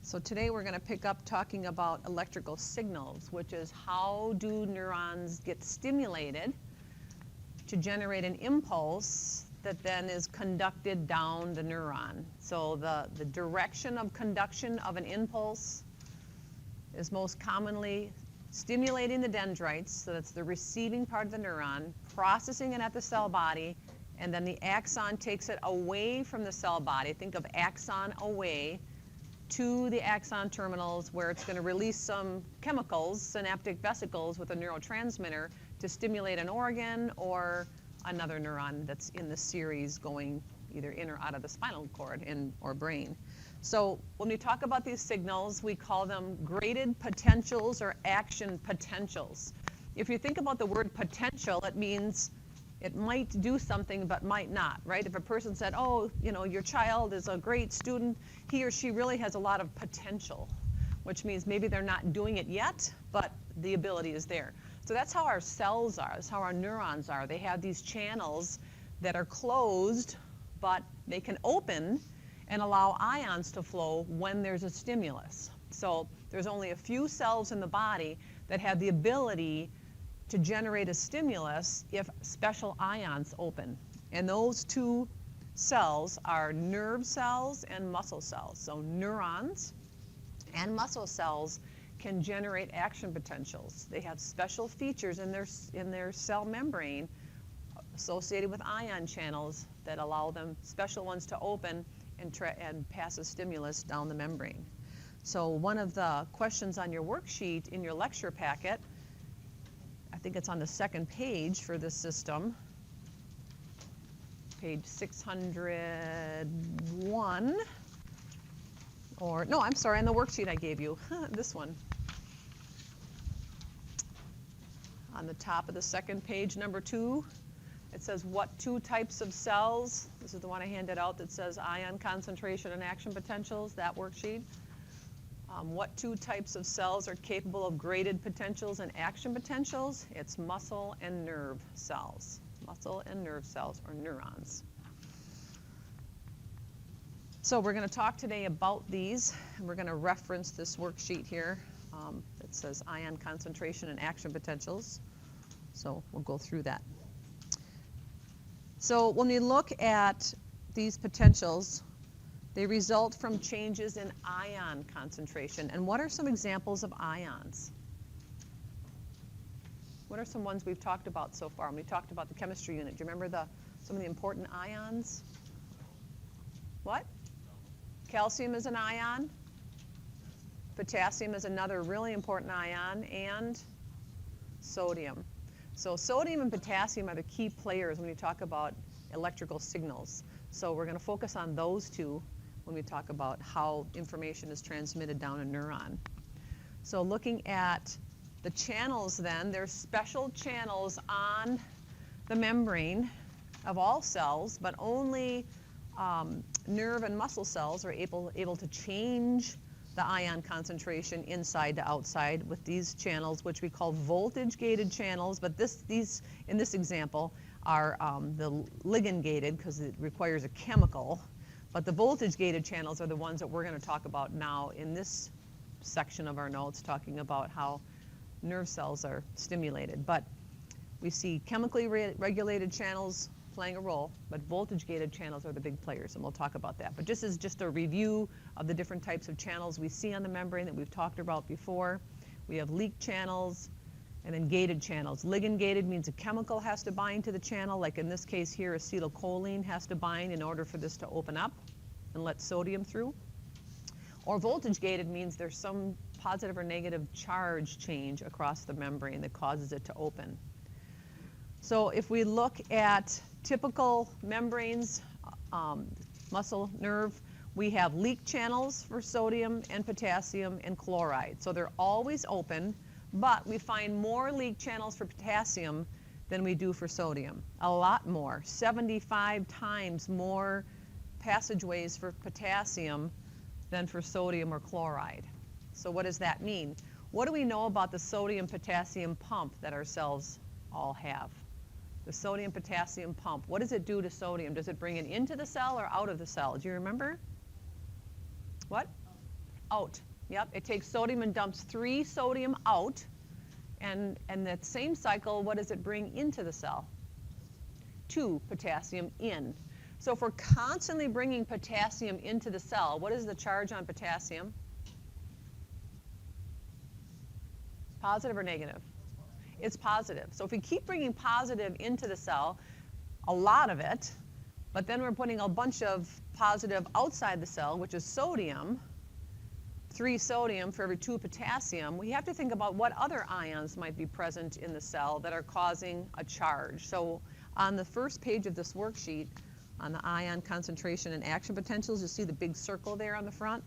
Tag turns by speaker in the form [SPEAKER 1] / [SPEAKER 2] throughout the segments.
[SPEAKER 1] So today we're going to pick up talking about electrical signals, which is how do neurons get stimulated to generate an impulse that then is conducted down the neuron. So the direction of conduction of an impulse is most commonly stimulating the dendrites, so that's the receiving part of the neuron, processing it at the cell body, and then the axon takes it away from the cell body. Think of axon away to the axon terminals where it's going to release some chemicals, synaptic vesicles with a neurotransmitter to stimulate an organ or another neuron that's in the series going either in or out of the spinal cord or brain. So when we talk about these signals, we call them graded potentials or action potentials. If you think about the word potential, it means it might do something but might not, right? If a person said, oh, you know, your child is a great student, he or she really has a lot of potential, which means maybe they're not doing it yet, but the ability is there. So that's how our cells are, that's how our neurons are. They have these channels that are closed, but they can open and allow ions to flow when there's a stimulus. So there's only a few cells in the body that have the ability to generate a stimulus if special ions open. And those two cells are nerve cells and muscle cells. So neurons and muscle cells can generate action potentials. They have special features in their cell membrane associated with ion channels that allow them, special ones, to open and pass a stimulus down the membrane. So one of the questions on your worksheet in your lecture packet, I think it's on the second page for this system, page 601, or no, I'm sorry, on the worksheet I gave you, this one. On the top of the second page, number 2, it says what two types of cells, this is the one I handed out that says ion concentration and action potentials, that worksheet. What two types of cells are capable of graded potentials and action potentials? It's muscle and nerve cells. Muscle and nerve cells, or neurons. So we're going to talk today about these, and we're going to reference this worksheet here that says ion concentration and action potentials. So we'll go through that. So when we look at these potentials, they result from changes in ion concentration. And what are some examples of ions? What are some ones we've talked about so far? When we talked about the chemistry unit, do you remember some of the important ions? What? Calcium is an ion. Potassium is another really important ion, and sodium. So sodium and potassium are the key players when we talk about electrical signals. So we're going to focus on those two when we talk about how information is transmitted down a neuron. So looking at the channels then, there's special channels on the membrane of all cells, but only nerve and muscle cells are able to change the ion concentration inside to outside with these channels, which we call voltage-gated channels, but these, in this example, are the ligand-gated because it requires a chemical. But the voltage-gated channels are the ones that we're going to talk about now in this section of our notes, talking about how nerve cells are stimulated. But we see chemically regulated channels playing a role, but voltage-gated channels are the big players, and we'll talk about that. But this is just a review of the different types of channels we see on the membrane that we've talked about before. We have leak channels and then gated channels. Ligand-gated means a chemical has to bind to the channel, like in this case here, acetylcholine has to bind in order for this to open up and let sodium through. Or voltage-gated means there's some positive or negative charge change across the membrane that causes it to open. So if we look at typical membranes, muscle, nerve, we have leak channels for sodium and potassium and chloride. So they're always open, but we find more leak channels for potassium than we do for sodium. A lot more, 75 times more passageways for potassium than for sodium or chloride. So what does that mean? What do we know about the sodium-potassium pump that our cells all have? The sodium-potassium pump. What does it do to sodium? Does it bring it into the cell or out of the cell? Do you remember? What? Out. Yep, it takes sodium and dumps 3 sodium out. And that same cycle, what does it bring into the cell? 2 potassium in. So if we're constantly bringing potassium into the cell, what is the charge on potassium? Positive or negative? It's positive. So if we keep bringing positive into the cell, a lot of it, but then we're putting a bunch of positive outside the cell, which is sodium, 3 sodium for every 2 potassium, we have to think about what other ions might be present in the cell that are causing a charge. So on the first page of this worksheet, on the ion concentration and action potentials, you see the big circle there on the front.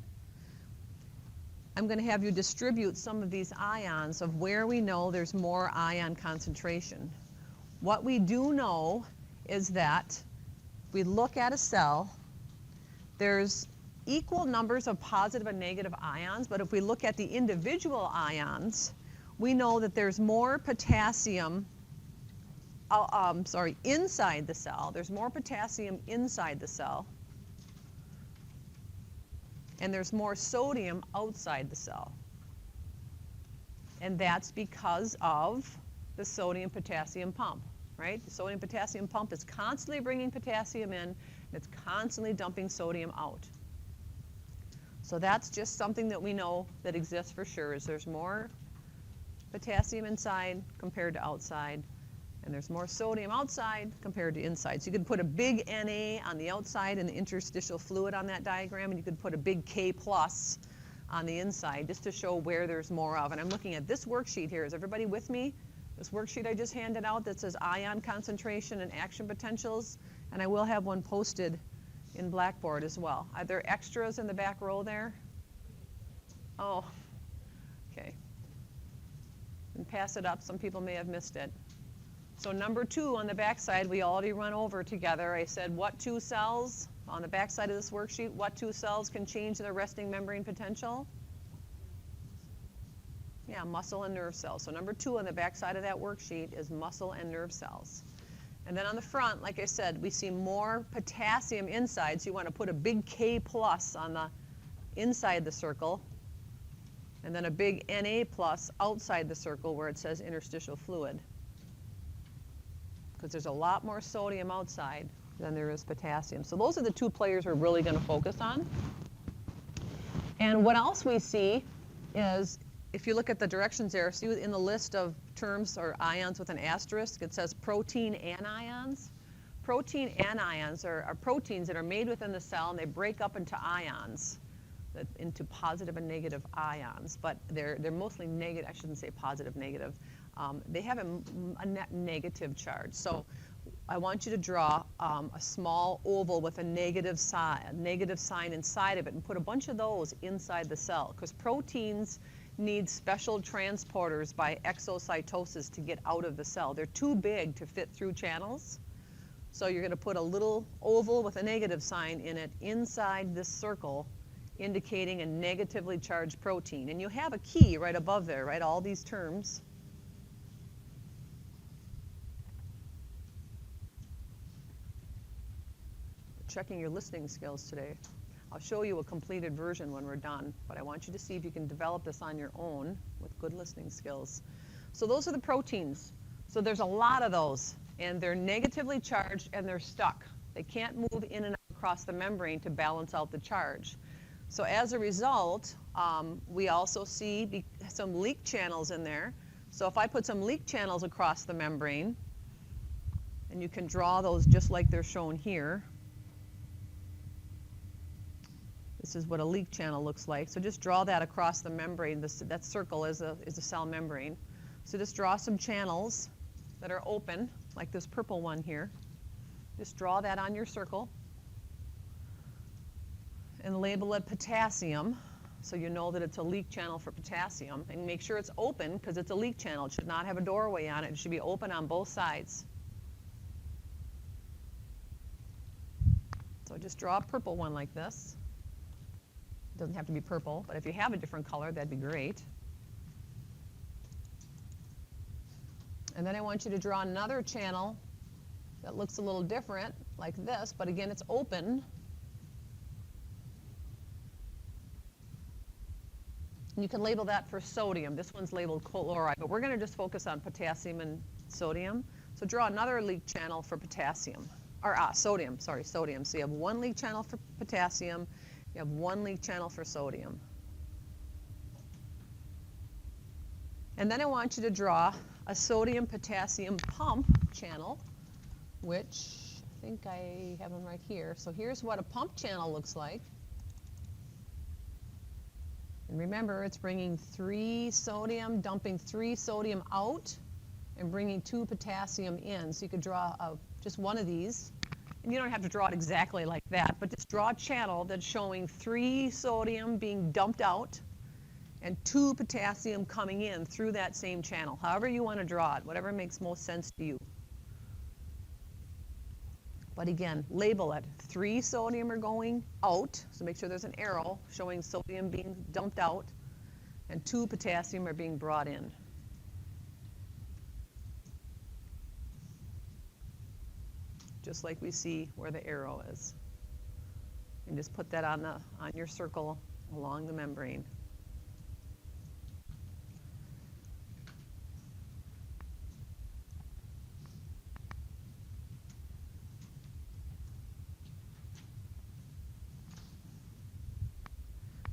[SPEAKER 1] I'm going to have you distribute some of these ions of where we know there's more ion concentration. What we do know is that if we look at a cell, there's equal numbers of positive and negative ions, but if we look at the individual ions, we know that there's more potassium inside the cell. There's more potassium inside the cell. And there's more sodium outside the cell. And that's because of the sodium-potassium pump, right? The sodium-potassium pump is constantly bringing potassium in, and it's constantly dumping sodium out. So that's just something that we know that exists for sure, is there's more potassium inside compared to outside, and there's more sodium outside compared to inside. So you could put a big Na on the outside and the interstitial fluid on that diagram, and you could put a big K plus on the inside just to show where there's more of. And I'm looking at this worksheet here. Is everybody with me? This worksheet I just handed out that says ion concentration and action potentials, and I will have one posted in Blackboard as well. Are there extras in the back row there? Oh, okay. And pass it up. Some people may have missed it. So number 2 on the back side, we already run over together. I said what 2 cells on the back side of this worksheet, what 2 cells can change their resting membrane potential? Yeah, muscle and nerve cells. So number 2 on the back side of that worksheet is muscle and nerve cells. And then on the front, like I said, we see more potassium inside, so you want to put a big K plus on the inside the circle, and then a big Na plus outside the circle where it says interstitial fluid. Because there's a lot more sodium outside than there is potassium. So those are the 2 players we're really going to focus on. And what else we see is, if you look at the directions there, see in the list of terms or ions with an asterisk, it says protein anions. Protein anions are proteins that are made within the cell, and they break up into ions, into positive and negative ions. But they're mostly negative. I shouldn't say positive, negative. They have a net negative charge. So I want you to draw a small oval with a negative sign inside of it, and put a bunch of those inside the cell, because proteins need special transporters by exocytosis to get out of the cell. They're too big to fit through channels. So you're going to put a little oval with a negative sign in it inside this circle, indicating a negatively charged protein. And you have a key right above there, right? All these terms. Checking your listening skills today. I'll show you a completed version when we're done, but I want you to see if you can develop this on your own with good listening skills. So those are the proteins. So there's a lot of those, and they're negatively charged, and they're stuck. They can't move in and out across the membrane to balance out the charge. So as a result, we also see some leak channels in there. So if I put some leak channels across the membrane, and you can draw those just like they're shown here. This is what a leak channel looks like. So just draw that across the membrane. That circle is a cell membrane. So just draw some channels that are open, like this purple one here. Just draw that on your circle. And label it potassium, so you know that it's a leak channel for potassium. And make sure it's open, because it's a leak channel. It should not have a doorway on it. It should be open on both sides. So just draw a purple one like this. It doesn't have to be purple, but if you have a different color, that'd be great. And then I want you to draw another channel that looks a little different, like this, but again, it's open. You can label that for sodium. This one's labeled chloride, but we're going to just focus on potassium and sodium. So draw another leak channel for potassium, or sodium, sorry, sodium. So you have one leak channel for potassium, you have one leak channel for sodium. And then I want you to draw a sodium-potassium pump channel, which I think I have them right here. So here's what a pump channel looks like. And remember, it's bringing 3 sodium, dumping 3 sodium out, and bringing 2 potassium in. So you could draw just one of these. And you don't have to draw it exactly like that, but just draw a channel that's showing 3 sodium being dumped out and 2 potassium coming in through that same channel. However you want to draw it, whatever makes most sense to you. But again, label it. 3 sodium are going out, so make sure there's an arrow showing sodium being dumped out, and 2 potassium are being brought in. Just like we see where the arrow is. And just put that on your circle along the membrane.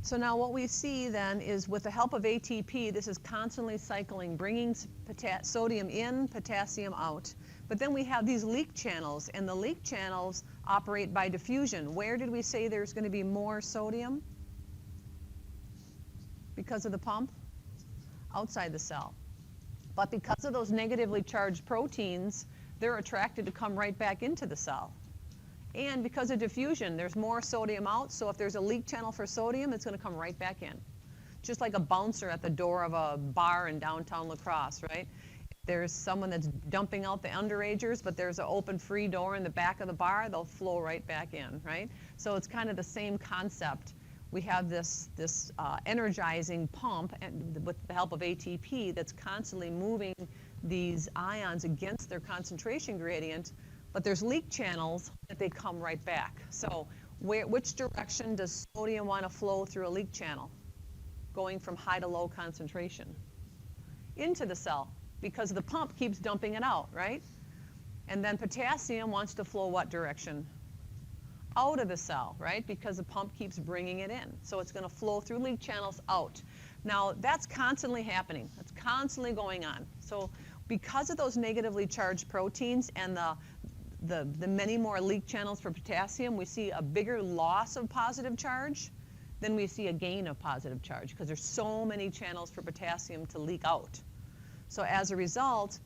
[SPEAKER 1] So now what we see then is with the help of ATP, this is constantly cycling, bringing sodium in, potassium out. But then we have these leak channels, and the leak channels operate by diffusion. Where did we say there's going to be more sodium? Because of the pump? Outside the cell. But because of those negatively charged proteins, they're attracted to come right back into the cell. And because of diffusion, there's more sodium out, so if there's a leak channel for sodium, it's going to come right back in. Just like a bouncer at the door of a bar in downtown La Crosse, right? There's someone that's dumping out the underagers, but there's an open free door in the back of the bar, they'll flow right back in, right? So it's kind of the same concept. We have this energizing pump and with the help of ATP that's constantly moving these ions against their concentration gradient, but there's leak channels that they come right back. So which direction does sodium want to flow through a leak channel? Going from high to low concentration. Into the cell, because the pump keeps dumping it out, right? And then potassium wants to flow what direction? Out of the cell, right? Because the pump keeps bringing it in. So it's going to flow through leak channels out. Now, that's constantly happening. That's constantly going on. So because of those negatively charged proteins and the many more leak channels for potassium, we see a bigger loss of positive charge than we see a gain of positive charge because there's so many channels for potassium to leak out. So as a result,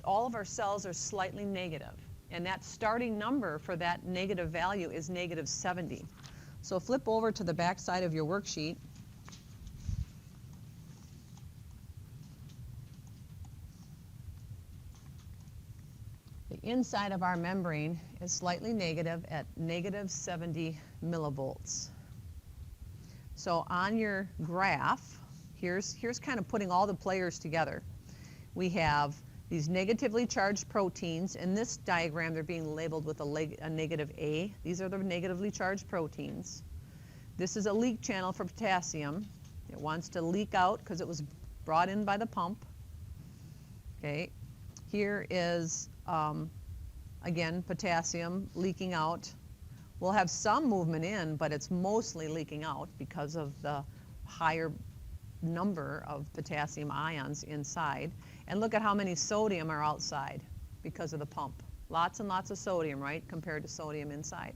[SPEAKER 1] all of our cells are slightly negative. And that starting number for that negative value is negative 70. So flip over to the back side of your worksheet. The inside of our membrane is slightly negative at negative 70 millivolts. So on your graph, here's kind of putting all the players together. We have these negatively charged proteins. In this diagram, they're being labeled with a negative A. These are the negatively charged proteins. This is a leak channel for potassium. It wants to leak out because it was brought in by the pump. Okay. Here is, again, potassium leaking out. We'll have some movement in, but it's mostly leaking out because of the higher number of potassium ions inside. And look at how many sodium are outside because of the pump. Lots and lots of sodium, right, compared to sodium inside.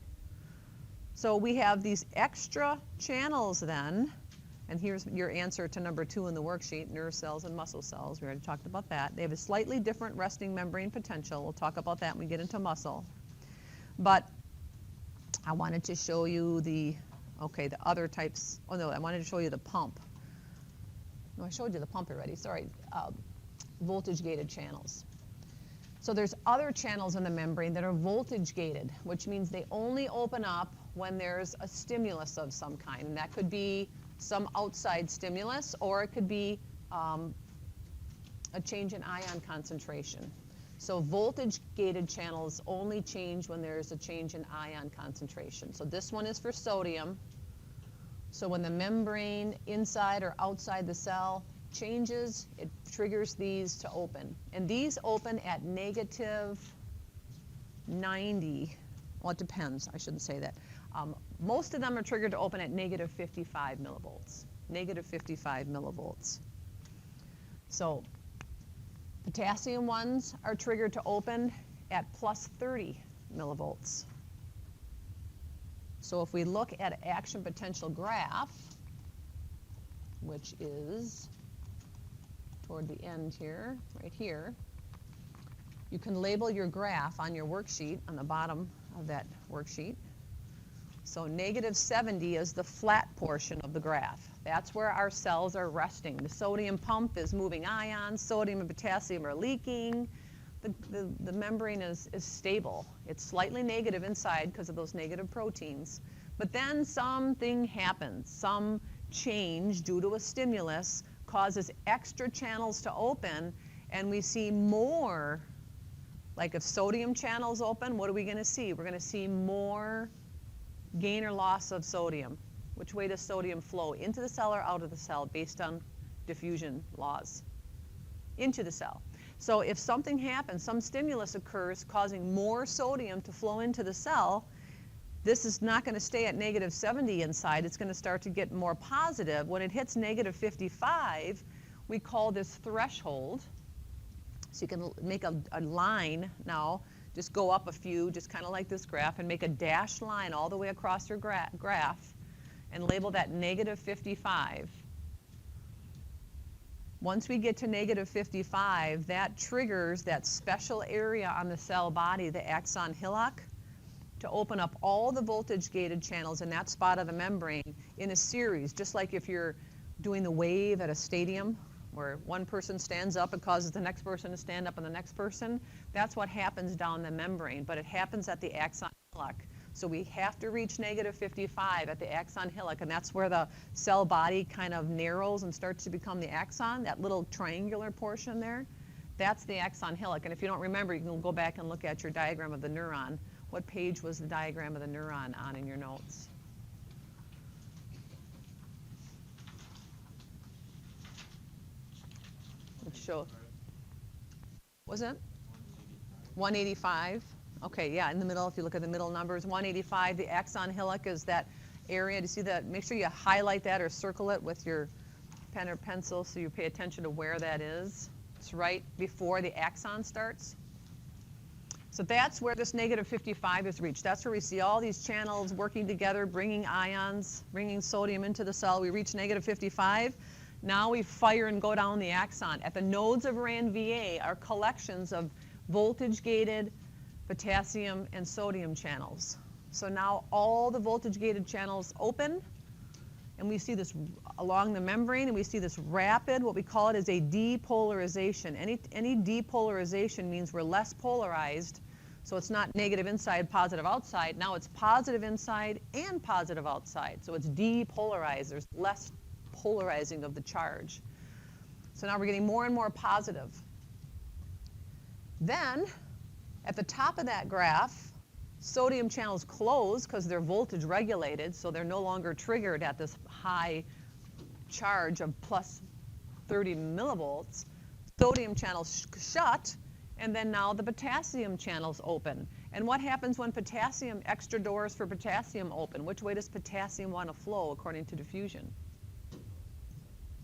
[SPEAKER 1] So we have these extra channels then, and here's your answer to number 2 in the worksheet, nerve cells and muscle cells. We already talked about that. They have a slightly different resting membrane potential. We'll talk about that when we get into muscle. But I wanted to show you the other types. Oh no, I wanted to show you the pump. No, I showed you the pump already, sorry. Voltage gated channels. So there's other channels in the membrane that are voltage gated, which means they only open up when there's a stimulus of some kind. And that could be some outside stimulus, or it could be a change in ion concentration. So voltage gated channels only change when there's a change in ion concentration. So this one is for sodium. So when the membrane inside or outside the cell changes, it triggers these to open. And these open at negative 90. Well, it depends. I shouldn't say that. Most of them are triggered to open at negative 55 millivolts. Negative 55 millivolts. So potassium ones are triggered to open at plus 30 millivolts. So if we look at an action potential graph, which is toward the end here, right here, you can label your graph on your worksheet, on the bottom of that worksheet. So negative 70 is the flat portion of the graph. That's where our cells are resting. The sodium pump is moving ions. Sodium and potassium are leaking. The membrane is stable. It's slightly negative inside because of those negative proteins. But then something happens. Some change due to a stimulus causes extra channels to open, and we see more. Like if sodium channels open, what are we going to see? We're going to see more gain or loss of sodium. Which way does sodium flow? Into the cell or out of the cell based on diffusion laws? Into the cell. So if something happens, some stimulus occurs causing more sodium to flow into the cell, this is not going to stay at negative 70 inside. It's going to start to get more positive. When it hits negative 55, we call this threshold. So you can make a line now, just go up a few, just kind of like this graph, and make a dashed line all the way across your graph and label that negative 55. Once we get to negative 55, that triggers that special area on the cell body, the Axon Hillock, to open up all the voltage-gated channels in that spot of the membrane in a series, just like if you're doing the wave at a stadium, where one person stands up and causes the next person to stand up and the next person. That's what happens down the membrane, but it happens at the Axon Hillock. So we have to reach negative 55 at the Axon Hillock, and that's where the cell body kind of narrows and starts to become the axon, that little triangular portion there. That's the Axon Hillock, and if you don't remember, you can go back and look at your diagram of the neuron. What page was the diagram of the neuron on in your notes? Show. Was it? 185. Okay, yeah, in the middle, if you look at the middle numbers, 185, the Axon Hillock is that area. Do you see that? Make sure you highlight that or circle it with your pen or pencil so you pay attention to where that is. It's right before the axon starts. So that's where this negative 55 is reached. That's where we see all these channels working together, bringing ions, bringing sodium into the cell. We reach negative 55. Now we fire and go down the axon. At the nodes of RANVA are collections of voltage-gated potassium and sodium channels. So now all the voltage-gated channels open, and we see this along the membrane, and we see this rapid, what we call it is a depolarization. Any depolarization means we're less polarized, so it's not negative inside, positive outside. Now it's positive inside and positive outside, so it's depolarized. There's less polarizing of the charge. So now we're getting more and more positive. Then, at the top of that graph, sodium channels close because they're voltage regulated, so they're no longer triggered at this high charge of plus 30 millivolts. Sodium channels shut, and then now the potassium channels open. And what happens when potassium, extra doors for potassium open? Which way does potassium want to flow according to diffusion?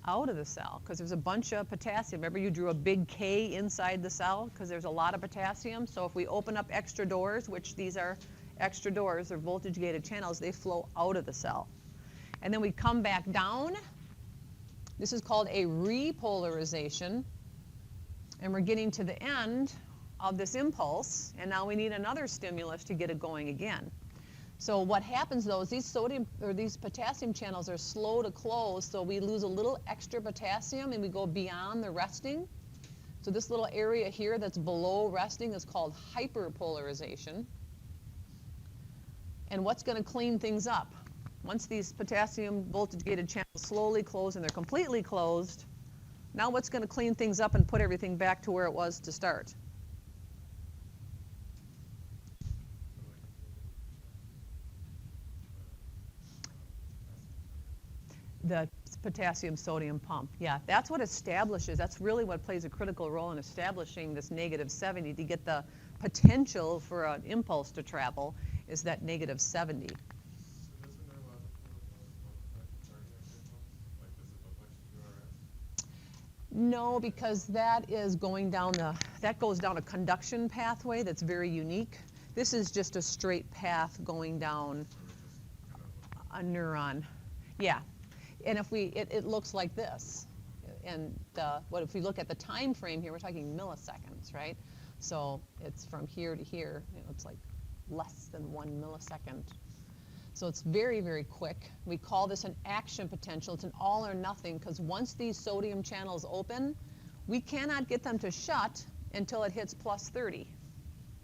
[SPEAKER 1] Out of the cell, because there's a bunch of potassium. Remember you drew a big K inside the cell because there's a lot of potassium. So if we open up extra doors, which these are extra doors, they're voltage-gated channels, they flow out of the cell. And then we come back down. This is called a repolarization. And we're getting to the end of this impulse, and now we need another stimulus to get it going again. So what happens though is these potassium channels are slow to close, so we lose a little extra potassium and we go beyond the resting. So this little area here that's below resting is called hyperpolarization. And what's going to clean things up? Once these potassium voltage-gated channels slowly close and they're completely closed, now what's going to clean things up and put everything back to where it was to start? The potassium sodium pump. Yeah, that's what establishes, that's really what plays a critical role in establishing this -70 to get the potential for an impulse to travel is that -70. No, because that is going down that goes down a conduction pathway that's very unique. This is just a straight path going down a neuron. Yeah, and if it looks like this. And what if we look at the time frame here, we're talking milliseconds, right? So it's from here to here, it's like less than 1 millisecond. So it's very, very quick. We call this an action potential. It's an all or nothing, because once these sodium channels open, we cannot get them to shut until it hits +30.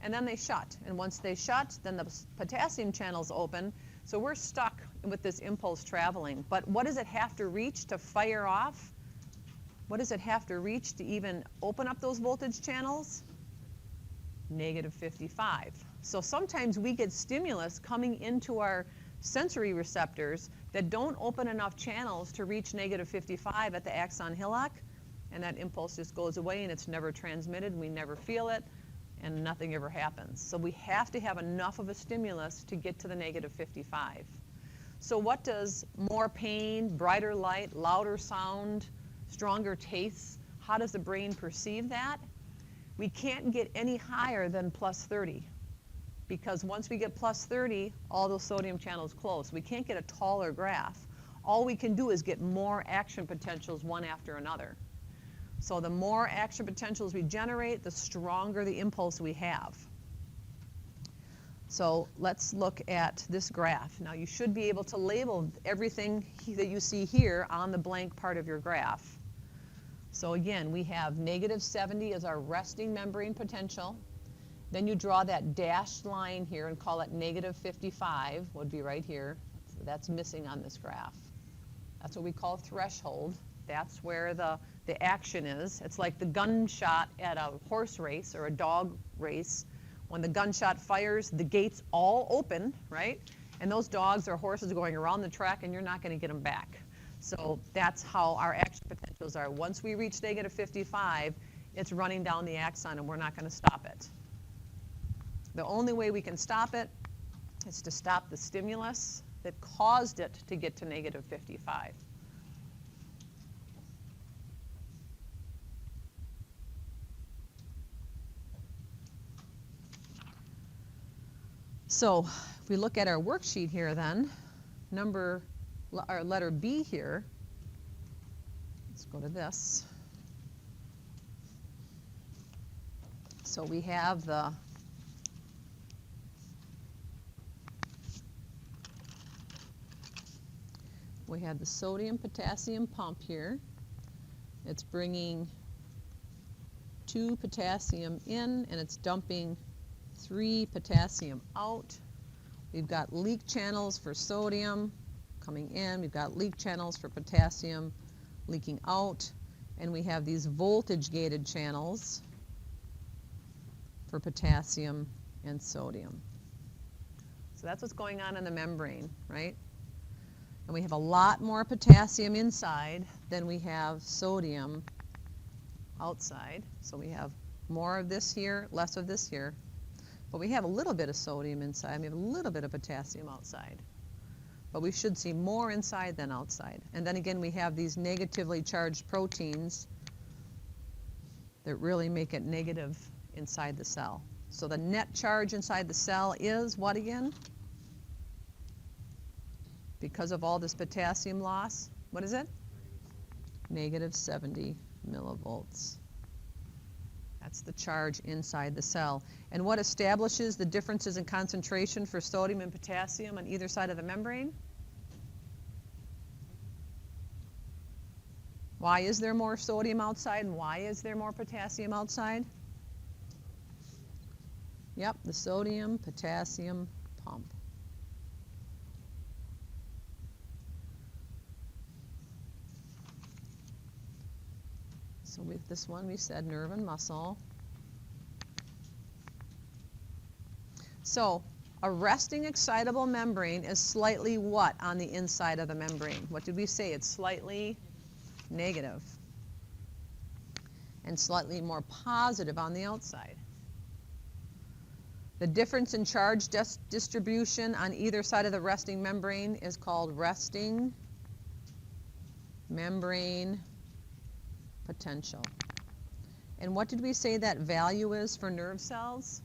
[SPEAKER 1] And then they shut. And once they shut, then the potassium channels open. So we're stuck with this impulse traveling. But what does it have to reach to fire off? What does it have to reach to even open up those voltage channels? -55. So sometimes we get stimulus coming into our sensory receptors that don't open enough channels to reach -55 at the Axon Hillock, and that impulse just goes away and it's never transmitted, and we never feel it, and nothing ever happens. So we have to have enough of a stimulus to get to the -55. So what does more pain, brighter light, louder sound, stronger tastes, how does the brain perceive that? We can't get any higher than +30, because once we get +30, all those sodium channels close. We can't get a taller graph. All we can do is get more action potentials one after another. So the more action potentials we generate, the stronger the impulse we have. So let's look at this graph. Now you should be able to label everything that you see here on the blank part of your graph. So again, we have -70 as our resting membrane potential. Then you draw that dashed line here and call it -55, would be right here. That's missing on this graph. That's what we call threshold. That's where the action is. It's like the gunshot at a horse race or a dog race. When the gunshot fires, the gates all open, right? And those dogs or horses are going around the track, and you're not going to get them back. So that's how our action potentials are. Once we reach -55, it's running down the axon, and we're not going to stop it. The only way we can stop it is to stop the stimulus that caused it to get to -55. So if we look at our worksheet here then, our letter B here, let's go to this. So we have the sodium potassium pump here. It's bringing 2 potassium in, and it's dumping 3 potassium out. We've got leak channels for sodium coming in. We've got leak channels for potassium leaking out. And we have these voltage-gated channels for potassium and sodium. So that's what's going on in the membrane, right? And we have a lot more potassium inside than we have sodium outside. So we have more of this here, less of this here. But we have a little bit of sodium inside. We have a little bit of potassium outside. But we should see more inside than outside. And then again, we have these negatively charged proteins that really make it negative inside the cell. So the net charge inside the cell is what again? Because of all this potassium loss, what is it? -70 millivolts. That's the charge inside the cell. And what establishes the differences in concentration for sodium and potassium on either side of the membrane? Why is there more sodium outside and why is there more potassium outside? Yep, the sodium-potassium pump. So with this one, we said nerve and muscle. So A resting excitable membrane is slightly what on the inside of the membrane? What did we say? It's slightly negative and slightly more positive on the outside. The difference in charge distribution on either side of the resting membrane is called resting membrane potential. And what did we say that value is for nerve cells?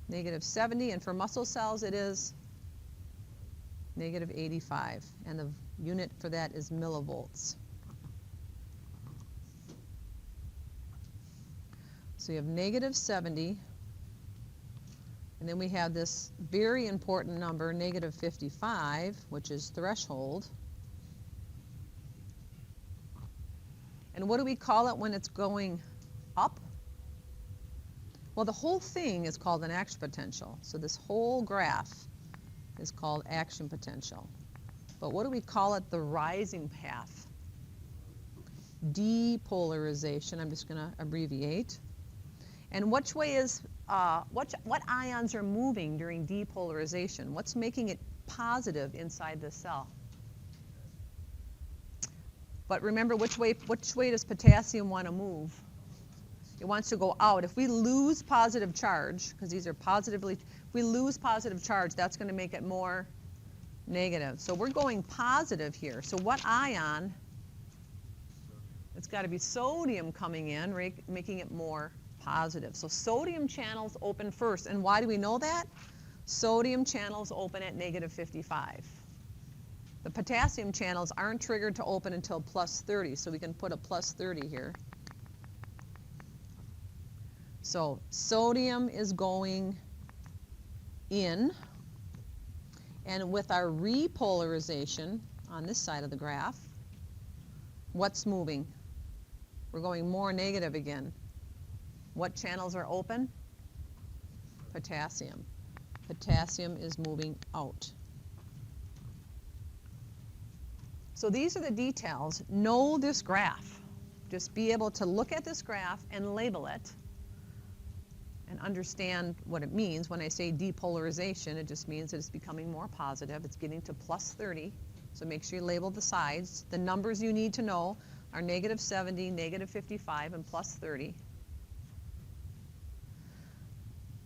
[SPEAKER 1] -70, and for muscle cells it is -85, and the unit for that is millivolts. So you have -70, and then we have this very important number, -55, which is threshold. And what do we call it when it's going up? Well, the whole thing is called an action potential. So this whole graph is called action potential. But what do we call it, the rising path? Depolarization. I'm just going to abbreviate. And which way is, what ions are moving during depolarization? What's making it positive inside the cell? But remember, which way does potassium want to move? It wants to go out. If we lose positive charge, because these are positively, if we lose positive charge, that's going to make it more negative. So we're going positive here. So what ion? It's got to be sodium coming in, making it more positive. So sodium channels open first. And why do we know that? Sodium channels open at -55. The potassium channels aren't triggered to open until +30, so we can put a +30 here. So sodium is going in, and with our repolarization on this side of the graph, what's moving? We're going more negative again. What channels are open? Potassium. Potassium is moving out. So these are the details. Know this graph. Just be able to look at this graph and label it and understand what it means. When I say depolarization, it just means that it's becoming more positive. It's getting to +30. So make sure you label the sides. The numbers you need to know are -70, -55, and +30.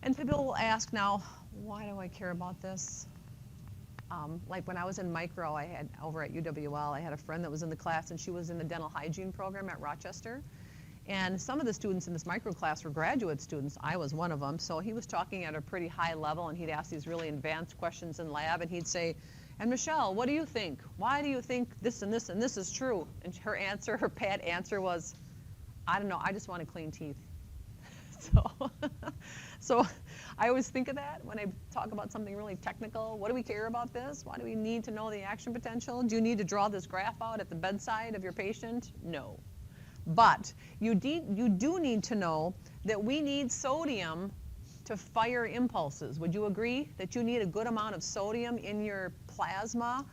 [SPEAKER 1] And people will ask now, why do I care about this? Like when I was in micro, I had over at UWL, I had a friend that was in the class, and she was in the dental hygiene program at Rochester. And some of the students in this micro class were graduate students. I was one of them. So he was talking at a pretty high level, and he'd ask these really advanced questions in lab, and he'd say, and Michelle, what do you think? Why do you think this and this and this is true? And her answer, her pat answer was, I don't know, I just want to clean teeth. So I always think of that when I talk about something really technical. What do we care about this? Why do we need to know the action potential? Do you need to draw this graph out at the bedside of your patient? No. But you do need to know that we need sodium to fire impulses. Would you agree that you need a good amount of sodium in your plasma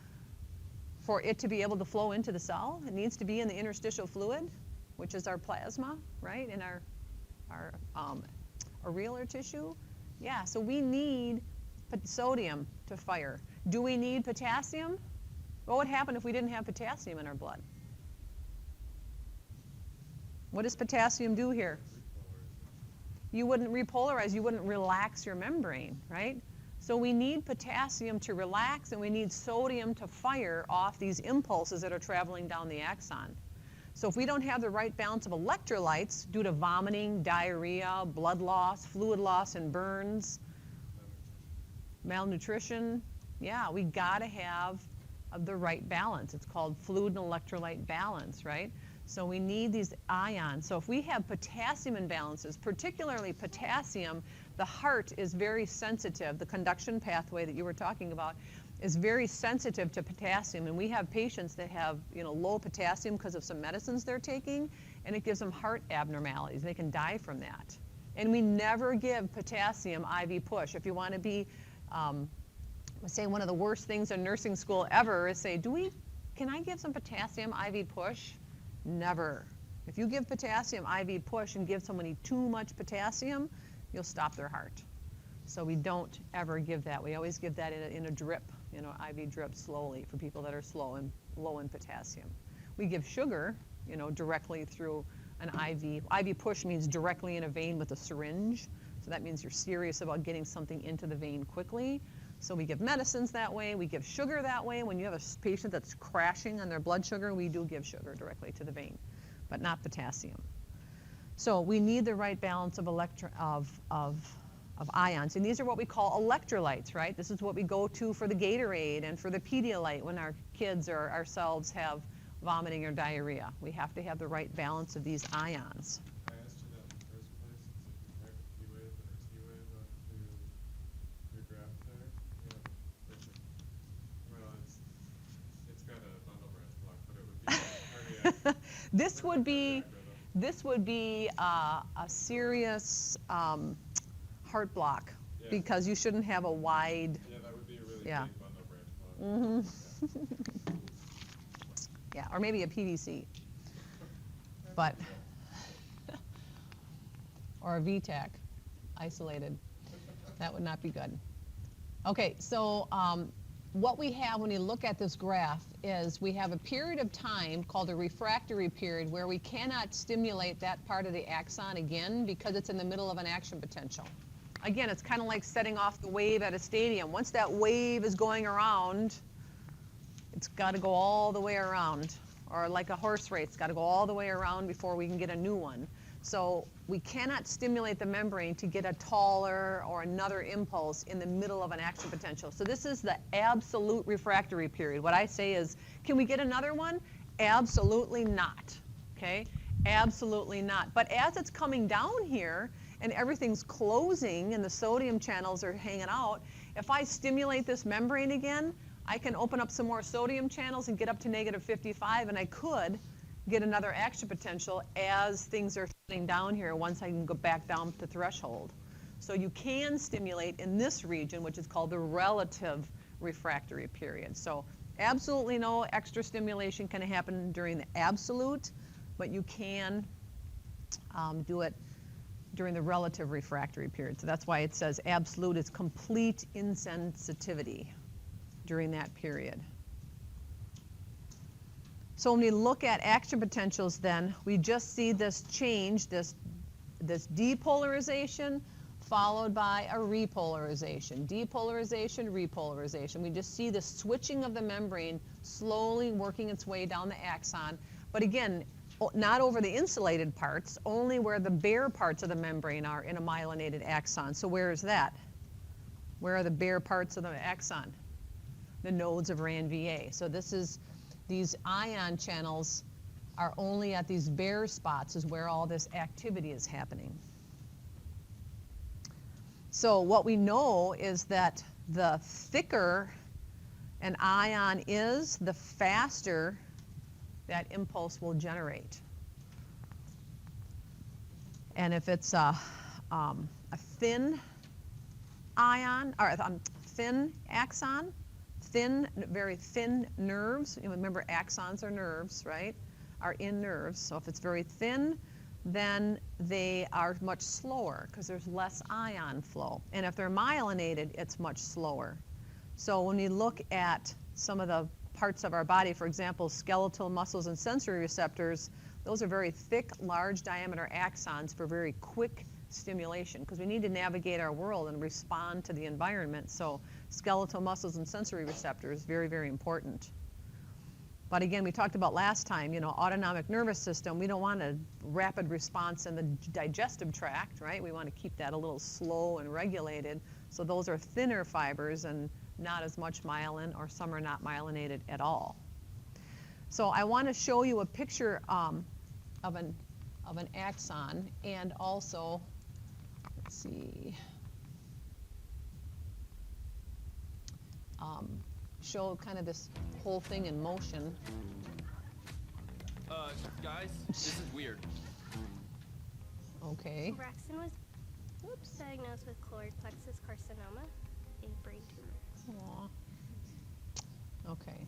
[SPEAKER 1] for it to be able to flow into the cell? It needs to be in the interstitial fluid, which is our plasma, right, in our areolar tissue. Yeah, so we need sodium to fire. Do we need potassium? What would happen if we didn't have potassium in our blood? What does potassium do here? You wouldn't repolarize, you wouldn't relax your membrane, right? So we need potassium to relax, and we need sodium to fire off these impulses that are traveling down the axon. So if we don't have the right balance of electrolytes due to vomiting, diarrhea, blood loss, fluid loss and burns, malnutrition, yeah, we gotta have the right balance. It's called fluid and electrolyte balance, right? So we need these ions. So if we have potassium imbalances, particularly potassium, the heart is very sensitive. The conduction pathway that you were talking about is very sensitive to potassium. And we have patients that have low potassium because of some medicines they're taking, and it gives them heart abnormalities. They can die from that. And we never give potassium IV push. If you want to be, say one of the worst things in nursing school ever is say, can I give some potassium IV push? Never. If you give potassium IV push and give somebody too much potassium, you'll stop their heart. So we don't ever give that. We always give that in a drip, IV drip slowly for people that are low in potassium. We give sugar, directly through an IV. IV push means directly in a vein with a syringe. So that means you're serious about getting something into the vein quickly. So we give medicines that way. We give sugar that way. When you have a patient that's crashing on their blood sugar, we do give sugar directly to the vein, but not potassium. So we need the right balance of ions. And these are what we call electrolytes, right? This is what we go to for the Gatorade and for the Pedialyte when our kids or ourselves have vomiting or diarrhea. We have to have the right balance of these ions.
[SPEAKER 2] I asked you that in the first place. It's like you connect a P wave and a T wave onto your graph there. Well, it's got a bundle branch block, but it would be cardiac.
[SPEAKER 1] This would be a serious heart block, because you shouldn't have a wide.
[SPEAKER 2] Yeah, that would be a really
[SPEAKER 1] Yeah.
[SPEAKER 2] big bundle branch block.
[SPEAKER 1] Mm-hmm. Yeah, or maybe a PVC, but or a VTAC, isolated. That would not be good. Okay, so what we have when you look at this graph is we have a period of time called a refractory period where we cannot stimulate that part of the axon again because it's in the middle of an action potential. Again, it's kind of like setting off the wave at a stadium. Once that wave is going around, it's got to go all the way around. Or like a horse race, it's got to go all the way around before we can get a new one. So we cannot stimulate the membrane to get a taller or another impulse in the middle of an action potential. So this is the absolute refractory period. What I say is, can we get another one? Absolutely not, okay? Absolutely not. But as it's coming down here and everything's closing and the sodium channels are hanging out, if I stimulate this membrane again, I can open up some more sodium channels and get up to -55, and I could get another action potential as things are shutting down here once I can go back down to threshold. So you can stimulate in this region, which is called the relative refractory period. So absolutely no extra stimulation can happen during the absolute, but you can do it during the relative refractory period. So that's why it says absolute is complete insensitivity during that period. So when we look at action potentials then, we just see this change, this depolarization followed by a repolarization. Depolarization, repolarization. We just see the switching of the membrane slowly working its way down the axon. But again, not over the insulated parts, only where the bare parts of the membrane are in a myelinated axon. So where is that? Where are the bare parts of the axon? The nodes of RAN-VA. So these ion channels are only at these bare spots is where all this activity is happening. So what we know is that the thicker an ion is, the faster that impulse will generate. And if it's a thin ion, or thin axon, very thin nerves. Remember, axons are nerves, right? Are in nerves. So if it's very thin, then they are much slower because there's less ion flow. And if they're myelinated, it's much slower. So when we look at some of the parts of our body, for example, skeletal muscles and sensory receptors, those are very thick, large diameter axons for very quick stimulation because we need to navigate our world and respond to the environment. So skeletal muscles and sensory receptors, very, very important. But again, we talked about last time, autonomic nervous system, we don't want a rapid response in the digestive tract, right? We want to keep that a little slow and regulated. So those are thinner fibers and not as much myelin, or some are not myelinated at all. So I want to show you a picture of an axon, and also, let's see, show kind of this whole thing in motion.
[SPEAKER 3] Guys, this is weird.
[SPEAKER 1] Okay.
[SPEAKER 4] Braxton was diagnosed with choroid plexus carcinoma, a brain tumor.
[SPEAKER 1] Aww. Okay.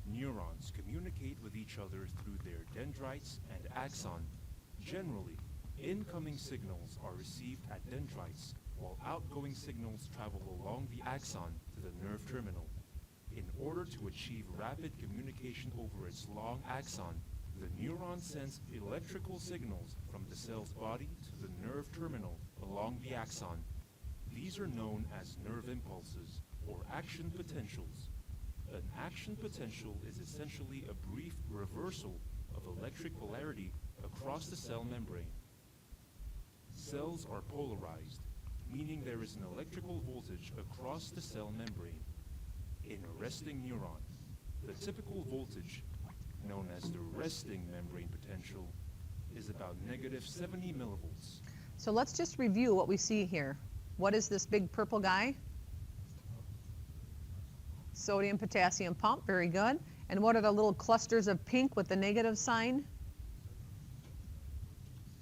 [SPEAKER 5] Neurons communicate with each other through their dendrites and axon. Generally, incoming signals are received at dendrites while outgoing signals travel along the axon to the nerve terminal. In order to achieve rapid communication over its long axon, the neuron sends electrical signals from the cell's body to the nerve terminal along the axon. These are known as nerve impulses, or action potentials. An action potential is essentially a brief reversal of electric polarity across the cell membrane. Cells are polarized, meaning there is an electrical voltage across the cell membrane. In a resting neuron, the typical voltage, known as the resting membrane potential, is about -70 millivolts.
[SPEAKER 1] So let's just review what we see here. What is this big purple guy? Sodium potassium pump, very good. And what are the little clusters of pink with the negative sign?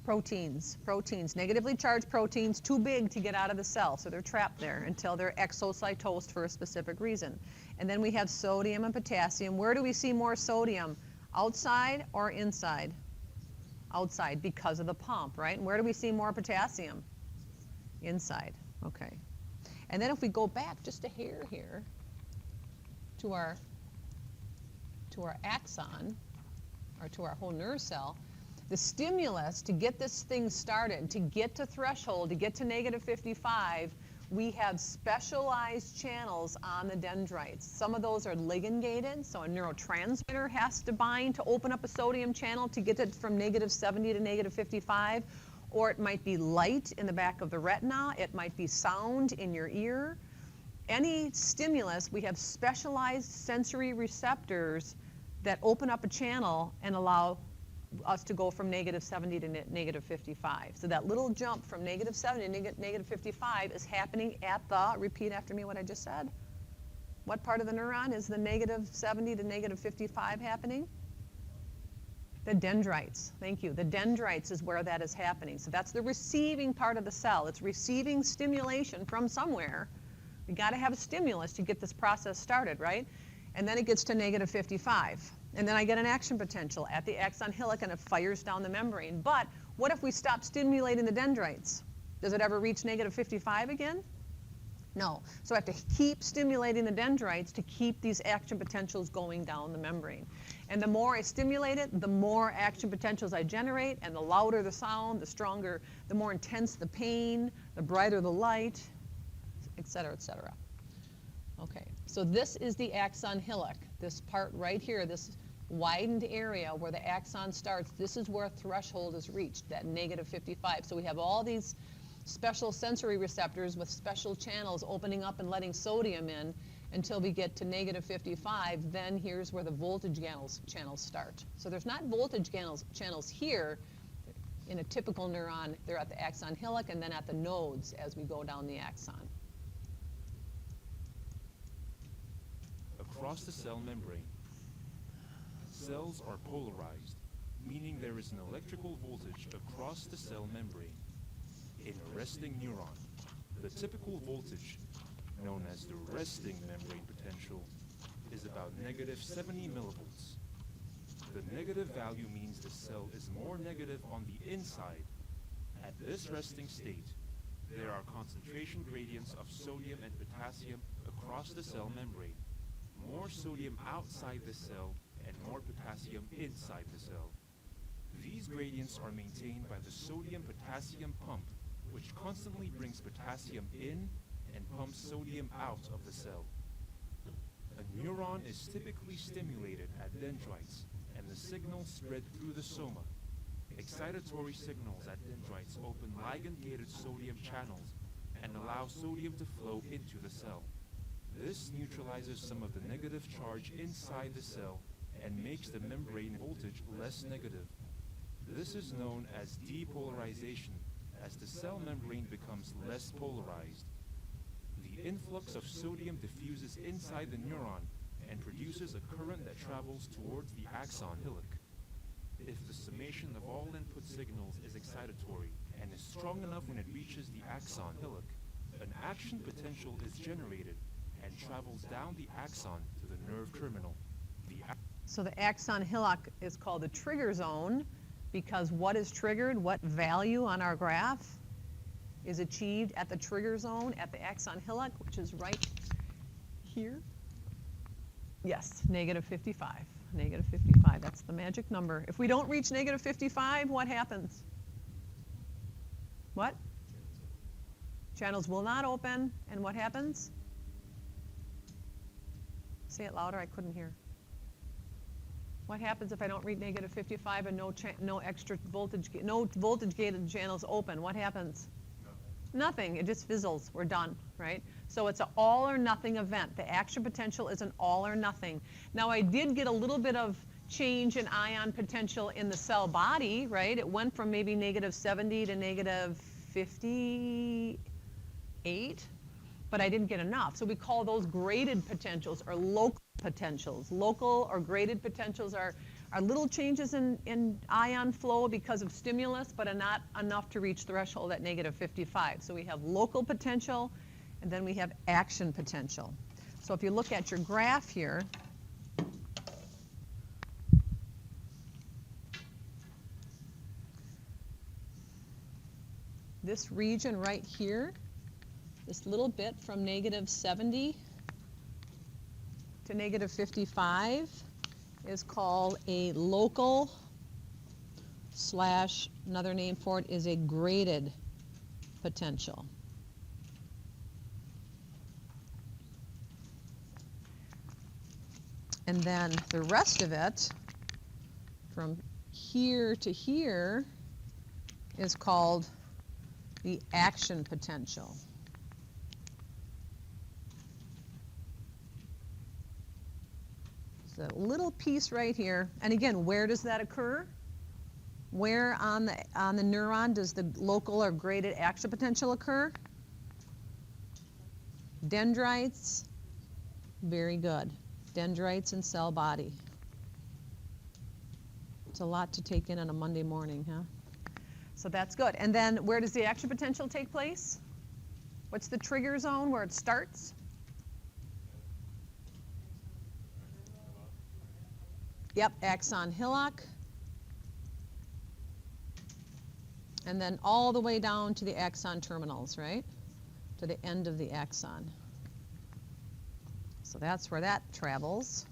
[SPEAKER 1] Proteins, negatively charged proteins, too big to get out of the cell, so they're trapped there until they're exocytosed for a specific reason. And then we have sodium and potassium. Where do we see more sodium? Outside or inside? Outside, because of the pump, right? And where do we see more potassium? Inside, okay. And then if we go back just a hair here to our axon, or to our whole nerve cell, the stimulus to get this thing started, to get to threshold, to get to -55, we have specialized channels on the dendrites. Some of those are ligand gated, so a neurotransmitter has to bind to open up a sodium channel to get it from -70 to -55, or it might be light in the back of the retina, it might be sound in your ear. Any stimulus, we have specialized sensory receptors that open up a channel and allow us to go from -70 to -55. So that little jump from -70 to -55 is happening at the, repeat after me what I just said. What part of the neuron is the -70 to -55 happening? The dendrites, thank you. The dendrites is where that is happening. So that's the receiving part of the cell. It's receiving stimulation from somewhere. We got to have a stimulus to get this process started, right? And then it gets to -55. And then I get an action potential at the axon hillock and it fires down the membrane. But what if we stop stimulating the dendrites? Does it ever reach -55 again? No. So I have to keep stimulating the dendrites to keep these action potentials going down the membrane. And the more I stimulate it, the more action potentials I generate, and the louder the sound, the stronger, the more intense the pain, the brighter the light, et cetera, et cetera. Okay, so this is the axon hillock. This part right here, this widened area where the axon starts, this is where threshold is reached, that -55. So we have all these special sensory receptors with special channels opening up and letting sodium in until we get to -55. Then here's where the voltage channels start. So there's not voltage channels here. In a typical neuron, they're at the axon hillock and then at the nodes as we go down the axon.
[SPEAKER 5] Across the cell membrane, cells are polarized, meaning there is an electrical voltage across the cell membrane. In a resting neuron, the typical voltage, known as the resting membrane potential, is about -70 millivolts. The negative value means the cell is more negative on the inside. At this resting state, there are concentration gradients of sodium and potassium across the cell membrane. More sodium outside the cell and more potassium inside the cell. These gradients are maintained by the sodium-potassium pump, which constantly brings potassium in and pumps sodium out of the cell. A neuron is typically stimulated at dendrites, and the signals spread through the soma. Excitatory signals at dendrites open ligand-gated sodium channels and allow sodium to flow into the cell. This neutralizes some of the negative charge inside the cell and makes the membrane voltage less negative. This is known as depolarization, as the cell membrane becomes less polarized. The influx of sodium diffuses inside the neuron and produces a current that travels towards the axon hillock. If the summation of all input signals is excitatory and is strong enough when it reaches the axon hillock, an action potential is generated and travels down the axon to the nerve terminal.
[SPEAKER 1] So the axon hillock is called the trigger zone because what is triggered, what value on our graph? is achieved at the trigger zone at the Axon Hillock, which is right here. Yes, negative 55. Negative 55, that's the magic number. If we don't reach negative 55, what happens? What? Channels will not open, and what happens? Say it louder, I couldn't hear. What happens if I don't reach negative 55 and no extra voltage, no voltage gated channels open? What happens? Nothing. It just fizzles. We're done, right? So it's an all or nothing event. The action potential is an all or nothing. Now I did get a little bit of change in ion potential in the cell body, right? It went from maybe negative 70 to negative 58, but I didn't get enough. So we call those graded potentials or local potentials. Local or graded potentials are little changes in ion flow because of stimulus, but are not enough to reach threshold at negative 55. So we have local potential, and then we have action potential. So if you look at your graph here, this region right here, this little bit from negative 70 to negative 55 is called a local / another name for it is a graded potential. And then the rest of it from here to here is called the action potential. The little piece right here, and again, where does that occur? Where on the neuron does the local or graded action potential occur? Dendrites, very good. Dendrites and cell body. It's a lot to take in on a Monday morning, huh? So that's good. And then where does the action potential take place? What's the trigger zone where it starts? Yep, Axon Hillock. And then all the way down to the axon terminals, right? To the end of the axon. So that's where that travels.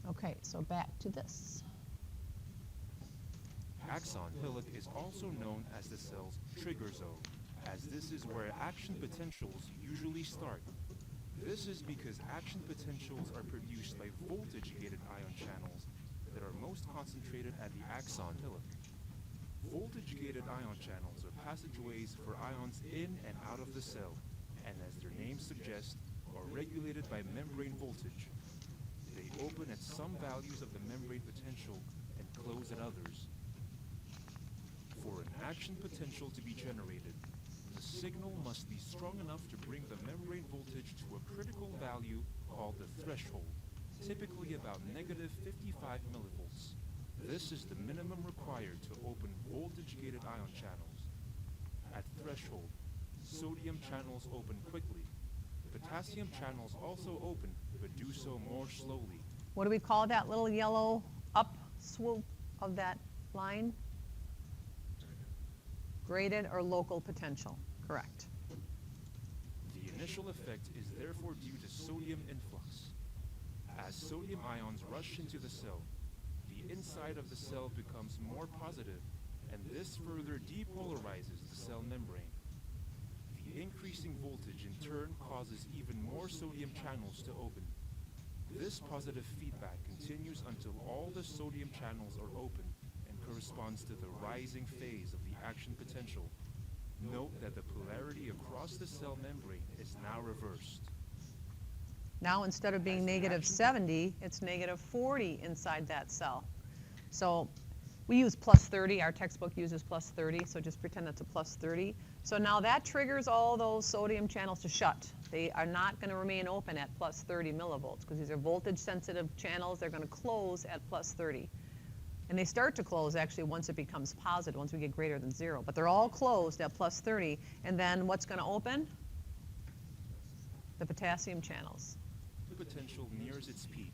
[SPEAKER 1] Okay, so back to this.
[SPEAKER 5] Axon Hillock is also known as the cell's trigger zone, as this is where action potentials usually start. This is because action potentials are produced by voltage-gated ion channels that are most concentrated at the axon hillock. Voltage-gated ion channels are passageways for ions in and out of the cell, and as their name suggests, are regulated by membrane voltage. They open at some values of the membrane potential and close at others. For an action potential to be generated, the signal must be strong enough to bring the membrane voltage to a critical value called the threshold, typically about negative 55 millivolts. This is the minimum required to open voltage-gated ion channels. At threshold, sodium channels open quickly. Potassium channels also open, but do so more slowly.
[SPEAKER 1] What do we call that little yellow up swoop of that line? Graded or local potential, correct.
[SPEAKER 5] The initial effect is therefore due to sodium influx. As sodium ions rush into the cell, the inside of the cell becomes more positive, and this further depolarizes the cell membrane. The increasing voltage in turn causes even more sodium channels to open. This positive feedback continues until all the sodium channels are open and corresponds to the rising phase of the action potential. Note that the polarity across the cell membrane is now reversed.
[SPEAKER 1] Now instead of being negative 70, it's negative 40 inside that cell. So we use plus 30. Our textbook uses plus 30, so just pretend it's a plus 30. So now that triggers all those sodium channels to shut. They are not going to remain open at plus 30 millivolts because these are voltage-sensitive channels. They're going to close at plus 30. And they start to close, actually, once it becomes positive, once we get greater than 0. But they're all closed at plus 30. And then what's going to open? The potassium channels.
[SPEAKER 5] The potential nears its peak.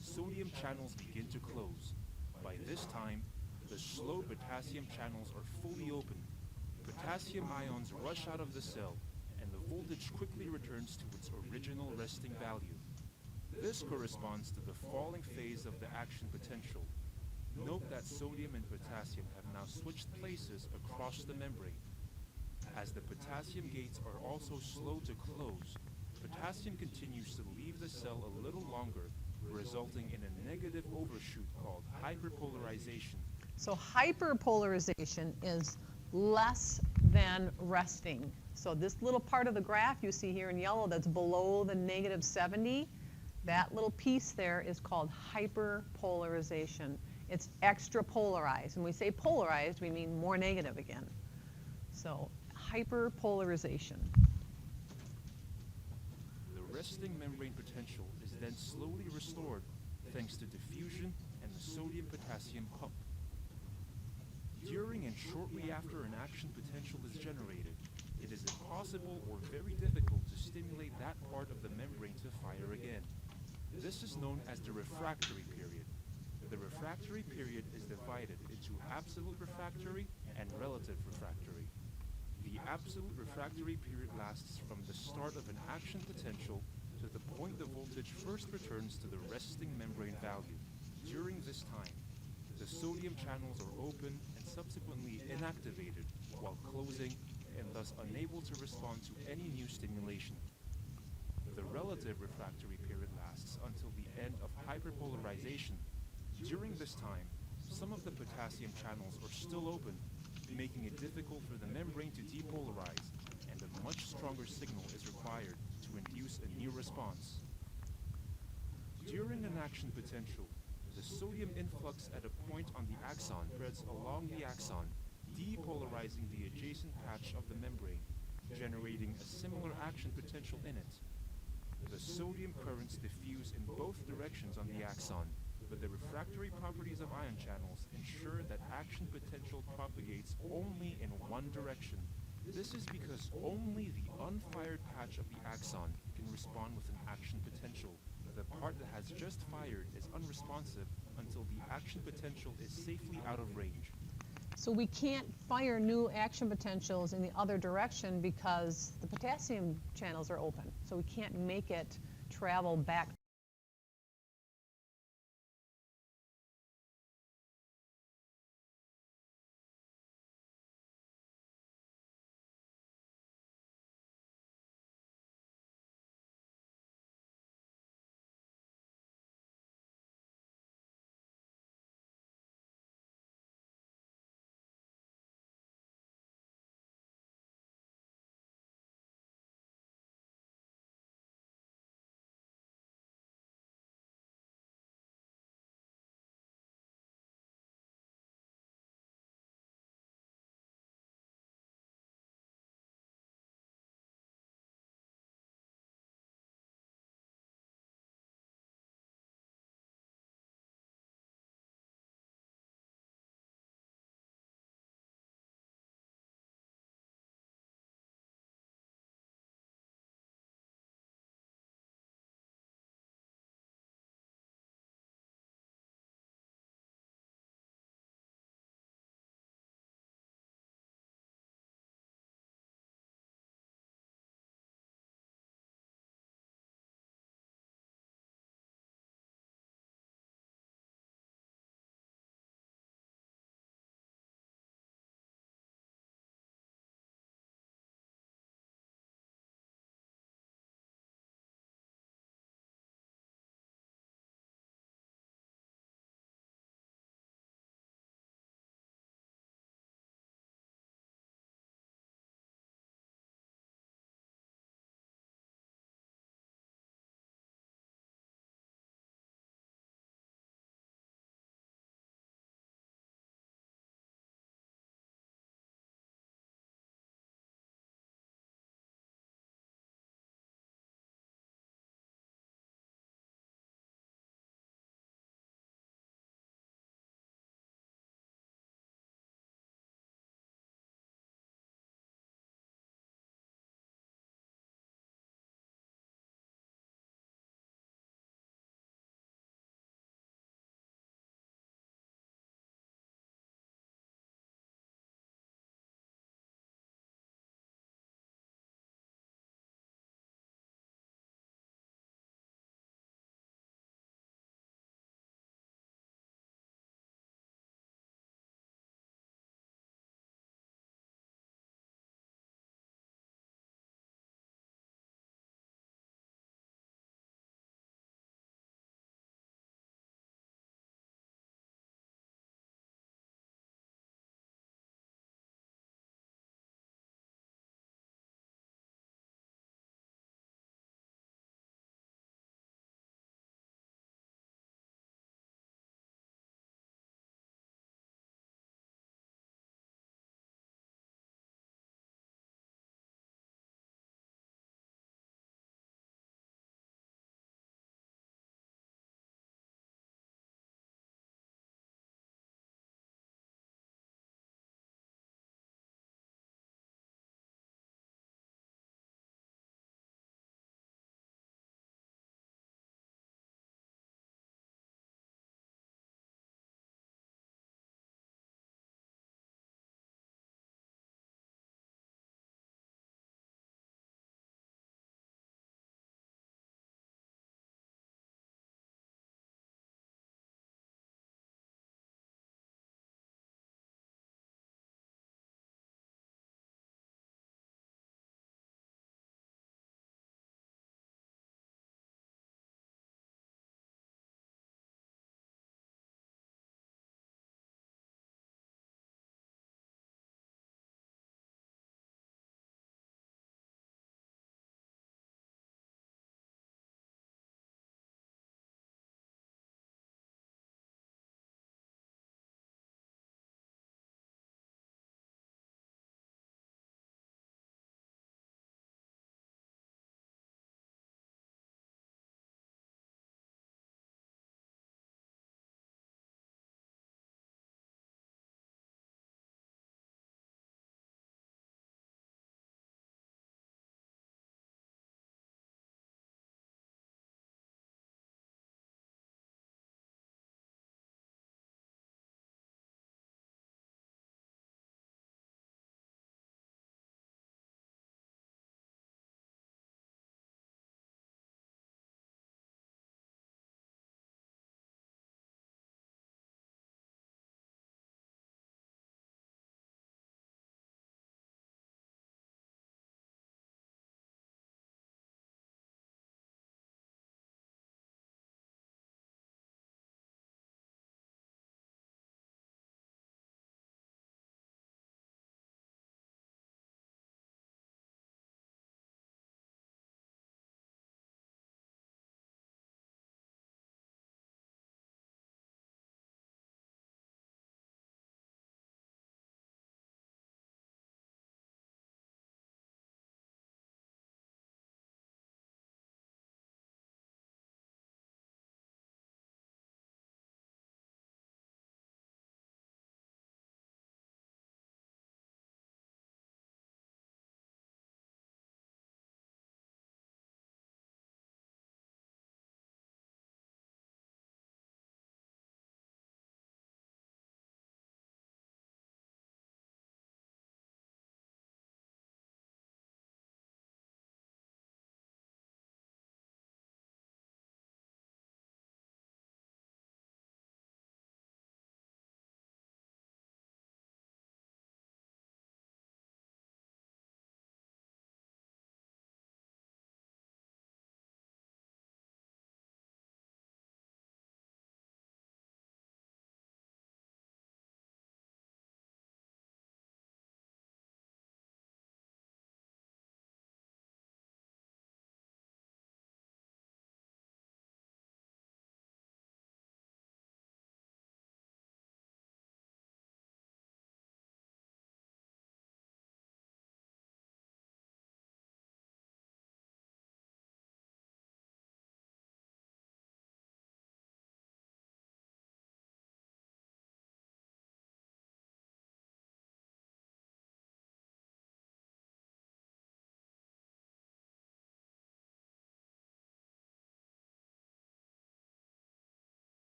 [SPEAKER 5] Sodium channels begin to close. By this time, the slow potassium channels are fully open. Potassium ions rush out of the cell, and the voltage quickly returns to its original resting value. This corresponds to the falling phase of the action potential. Note that sodium and potassium have now switched places across the membrane. As the potassium gates are also slow to close, potassium continues to leave the cell a little longer, resulting in a negative overshoot called hyperpolarization.
[SPEAKER 1] So hyperpolarization is less than resting. So this little part of the graph you see here in yellow that's below the -70, that little piece there is called hyperpolarization. It's extra polarized. When we say polarized, we mean more negative again. So hyperpolarization.
[SPEAKER 5] The resting membrane potential is then slowly restored thanks to diffusion and the sodium-potassium pump. During and shortly after an action potential is generated, it is impossible or very difficult to stimulate that part of the membrane to fire again. This is known as the refractory period. The refractory period is divided into absolute refractory and relative refractory. The absolute refractory period lasts from the start of an action potential to the point the voltage first returns to the resting membrane value. During this time, the sodium channels are open and subsequently inactivated while closing and thus unable to respond to any new stimulation. The relative refractory period lasts until the end of hyperpolarization. During this time, some of the potassium channels are still open, making it difficult for the membrane to depolarize, and a much stronger signal is required to induce a new response. During an action potential, the sodium influx at a point on the axon spreads along the axon, depolarizing the adjacent patch of the membrane, generating a similar action potential in it. The sodium currents diffuse in both directions on the axon, but the refractory properties of ion channels ensure that action potential propagates only in one direction. This is because only the unfired patch of the axon can respond with an action potential. The part that has just fired is unresponsive until the action potential is safely out of range.
[SPEAKER 1] So we can't fire new action potentials in the other direction because the potassium channels are open. So we can't make it travel back